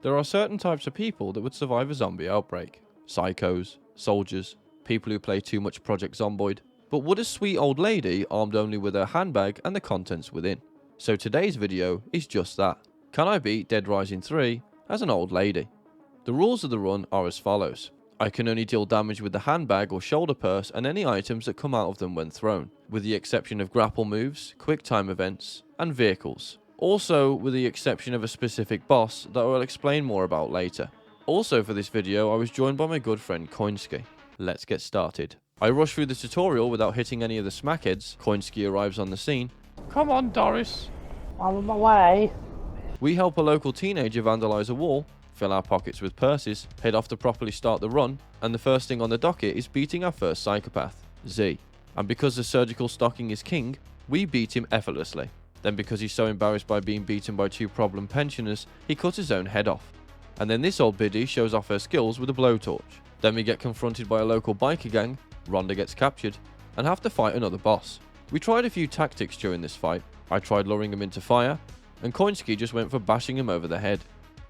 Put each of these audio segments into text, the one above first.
There are certain types of people that would survive a zombie outbreak. Psychos, soldiers, people who play too much Project Zomboid. But would a sweet old lady armed only with her handbag and the contents within? So today's video is just that. Can I beat Deadrising 3 as an old lady? The rules of the run are as follows. I can only deal damage with the handbag or shoulder purse and any items that come out of them when thrown, with the exception of grapple moves, quick time events, and vehicles. Also with the exception of a specific boss that I will explain more about later. Also for this video I was joined by my good friend Koinski. Let's get started. I rush through the tutorial without hitting any of the smackheads. Koinski arrives on the scene. Come on Doris. I'm on my way. We help a local teenager vandalise a wall, fill our pockets with purses, head off to properly start the run, and the first thing on the docket is beating our first psychopath, Z. And because the surgical stocking is king, we beat him effortlessly. Then because he's so embarrassed by being beaten by two problem pensioners, he cuts his own head off. And then this old biddy shows off her skills with a blowtorch. Then we get confronted by a local biker gang, Rhonda gets captured, and have to fight another boss. We tried a few tactics during this fight. I tried luring him into fire, and Koinski just went for bashing him over the head.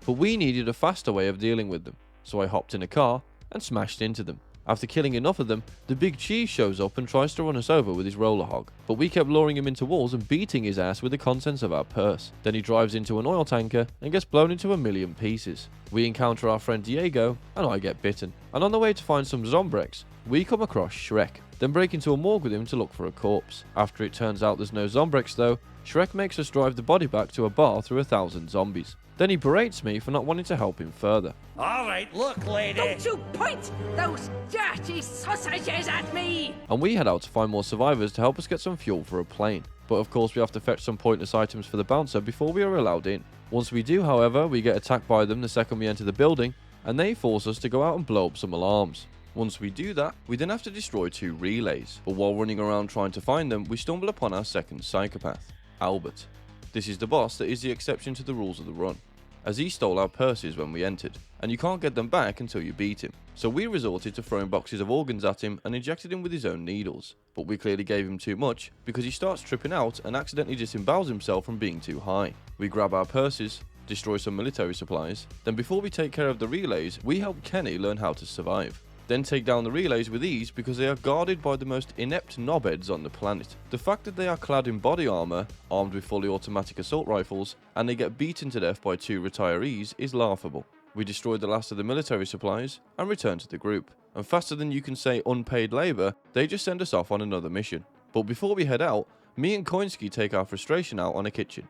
But we needed a faster way of dealing with them, so I hopped in a car and smashed into them. After killing enough of them, the big cheese shows up and tries to run us over with his roller hog, but we kept luring him into walls and beating his ass with the contents of our purse. Then he drives into an oil tanker and gets blown into a million pieces. We encounter our friend Diego and I get bitten. And on the way to find some Zombrex, we come across Shrek, then break into a morgue with him to look for a corpse. After it turns out there's no Zombrex though, Shrek makes us drive the body back to a bar through 1,000 zombies. Then he berates me for not wanting to help him further. Alright, look lady! Don't you point those dirty sausages at me! And we head out to find more survivors to help us get some fuel for a plane. But of course we have to fetch some pointless items for the bouncer before we are allowed in. Once we do however, we get attacked by them the second we enter the building, and they force us to go out and blow up some alarms. Once we do that, we then have to destroy 2 relays. But while running around trying to find them, we stumble upon our second psychopath, Albert. This is the boss that is the exception to the rules of the run, as he stole our purses when we entered, and you can't get them back until you beat him. So we resorted to throwing boxes of organs at him and injected him with his own needles. But we clearly gave him too much, because he starts tripping out and accidentally disembowels himself from being too high. We grab our purses, destroy some military supplies, then before we take care of the relays, we help Kenny learn how to survive. Then take down the relays with ease because they are guarded by the most inept knobheads on the planet. The fact that they are clad in body armor, armed with fully automatic assault rifles, and they get beaten to death by 2 retirees is laughable. We destroy the last of the military supplies and return to the group. And faster than you can say unpaid labor, they just send us off on another mission. But before we head out, me and Koinski take our frustration out on a kitchen.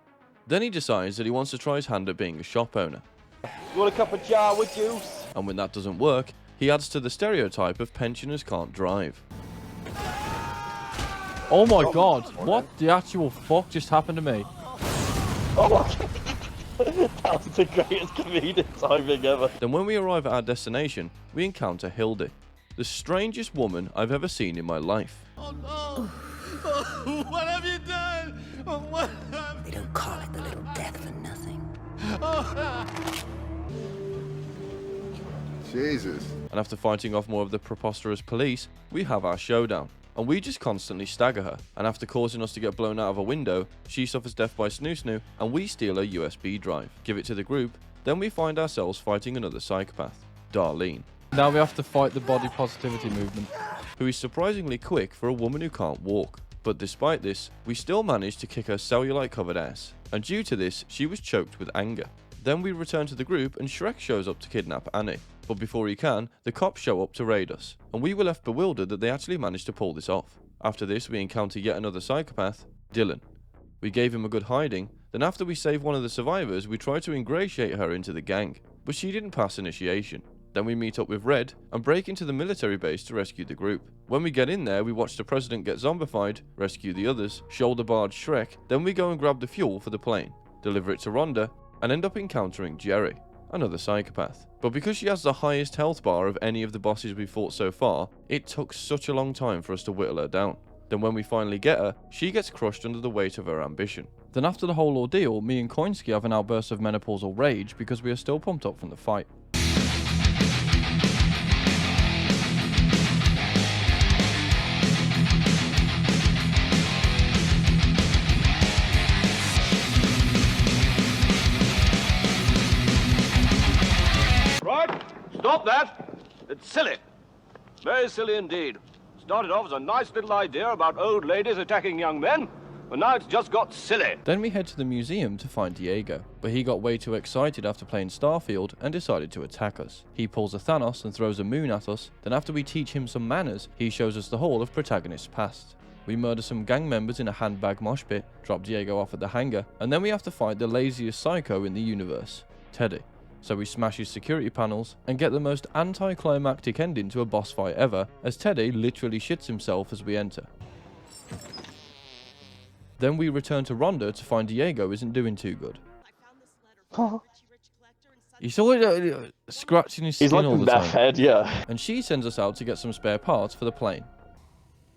Then he decides that he wants to try his hand at being a shop owner. You want a cup of jar with juice? And when that doesn't work, he adds to the stereotype of pensioners can't drive. Oh my god, what the actual fuck just happened to me? Oh my god. That was the greatest comedic timing ever. Then when we arrive at our destination, we encounter Hildy, the strangest woman I've ever seen in my life. Oh no! Oh, what have you done? Oh, what have... They don't call it the little death for nothing. Jesus. And after fighting off more of the preposterous police, we have our showdown. And we just constantly stagger her, and after causing us to get blown out of a window, she suffers death by snoo-snoo, and we steal her USB drive, give it to the group, then we find ourselves fighting another psychopath, Darlene, Now we have to fight the body positivity movement. who is surprisingly quick for a woman who can't walk. But despite this, we still managed to kick her cellulite covered ass, and due to this, she was choked with anger. Then we return to the group and Shrek shows up to kidnap Annie. But before he can, the cops show up to raid us, and we were left bewildered that they actually managed to pull this off. After this, we encounter yet another psychopath, Dylan. We gave him a good hiding, then after we save one of the survivors, we try to ingratiate her into the gang, but she didn't pass initiation. Then we meet up with Red and break into the military base to rescue the group. When we get in there, we watch the president get zombified, rescue the others, shoulder barge Shrek, then we go and grab the fuel for the plane, deliver it to Rhonda, and end up encountering Jerry, another psychopath. But because she has the highest health bar of any of the bosses we fought so far, it took such a long time for us to whittle her down. Then when we finally get her, she gets crushed under the weight of her ambition. Then after the whole ordeal, me and Koinski have an outburst of menopausal rage because we are still pumped up from the fight. stop that! It's silly. Very silly indeed. Started off as a nice little idea about old ladies attacking young men, but now it's just got silly. Then we head to the museum to find Diego, but he got way too excited after playing Starfield and decided to attack us. He pulls a Thanos and throws a moon at us, then after we teach him some manners, he shows us the hall of Protagonist's past. We murder some gang members in a handbag mosh pit, drop Diego off at the hangar, and then we have to fight the laziest psycho in the universe, Teddy. So we smash his security panels and get the most anticlimactic ending to a boss fight ever, as Teddy literally shits himself as we enter. Then we return to Rhonda to find Diego isn't doing too good. He's always scratching his skin all the time. He's like a head, yeah. And she sends us out to get some spare parts for the plane.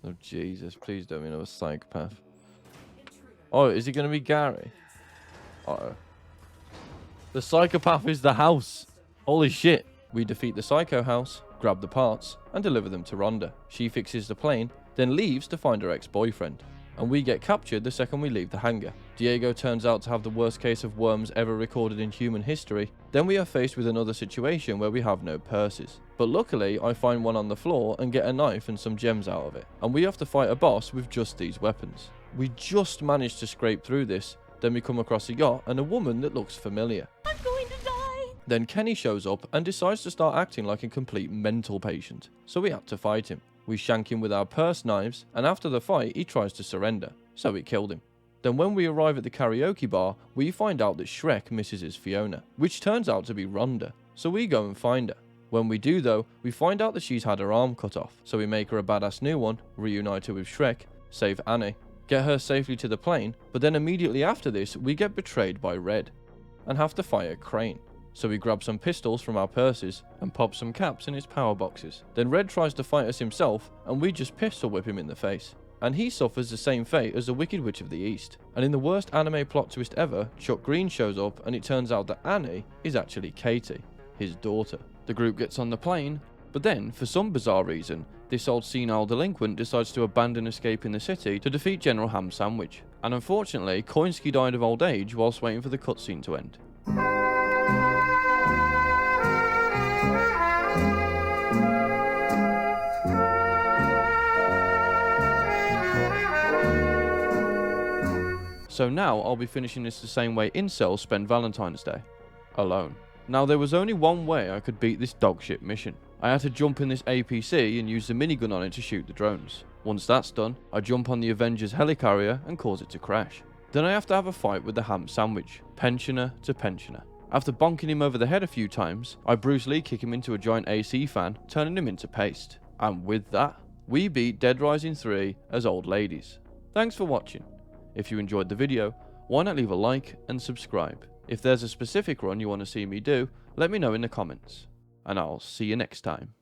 Oh Jesus, please don't be another psychopath. Oh, is it going to be Gary? Uh-oh. The psychopath is the house. Holy shit. We defeat the psycho house, grab the parts, and deliver them to Rhonda. She fixes the plane, then leaves to find her ex-boyfriend. And we get captured the second we leave the hangar. Diego turns out to have the worst case of worms ever recorded in human history. Then we are faced with another situation where we have no purses. But luckily, I find one on the floor and get a knife and some gems out of it. And we have to fight a boss with just these weapons. We just managed to scrape through this. Then we come across a yacht and a woman that looks familiar. I'm going to die! Then Kenny shows up and decides to start acting like a complete mental patient. So we have to fight him. We shank him with our purse knives, and after the fight, he tries to surrender. So we killed him. Then when we arrive at the karaoke bar, we find out that Shrek misses his Fiona, which turns out to be Rhonda. So we go and find her. When we do though, we find out that she's had her arm cut off. So we make her a badass new one, reunite her with Shrek, save Annie, get her safely to the plane, but then immediately after this, we get betrayed by Red, and have to fight a Crane. So we grab some pistols from our purses, and pop some caps in his power boxes. Then Red tries to fight us himself, and we just pistol whip him in the face. And he suffers the same fate as the Wicked Witch of the East. And in the worst anime plot twist ever, Chuck Green shows up, and it turns out that Annie is actually Katie, his daughter. The group gets on the plane, but then, for some bizarre reason, this old senile delinquent decides to abandon escaping the city to defeat General Ham Sandwich. And unfortunately, Koinski died of old age whilst waiting for the cutscene to end. So now I'll be finishing this the same way incels spend Valentine's Day. Alone. Now there was only one way I could beat this dogshit mission. I had to jump in this APC and use the minigun on it to shoot the drones. Once that's done, I jump on the Avengers helicarrier and cause it to crash. Then I have to have a fight with the Ham Sandwich, pensioner to pensioner. After bonking him over the head a few times, I Bruce Lee kick him into a giant AC fan, turning him into paste. And with that, we beat Deadrising 3 as old ladies. Thanks for watching. If you enjoyed the video, why not leave a like and subscribe? If there's a specific run you want to see me do, let me know in the comments. And I'll see you next time.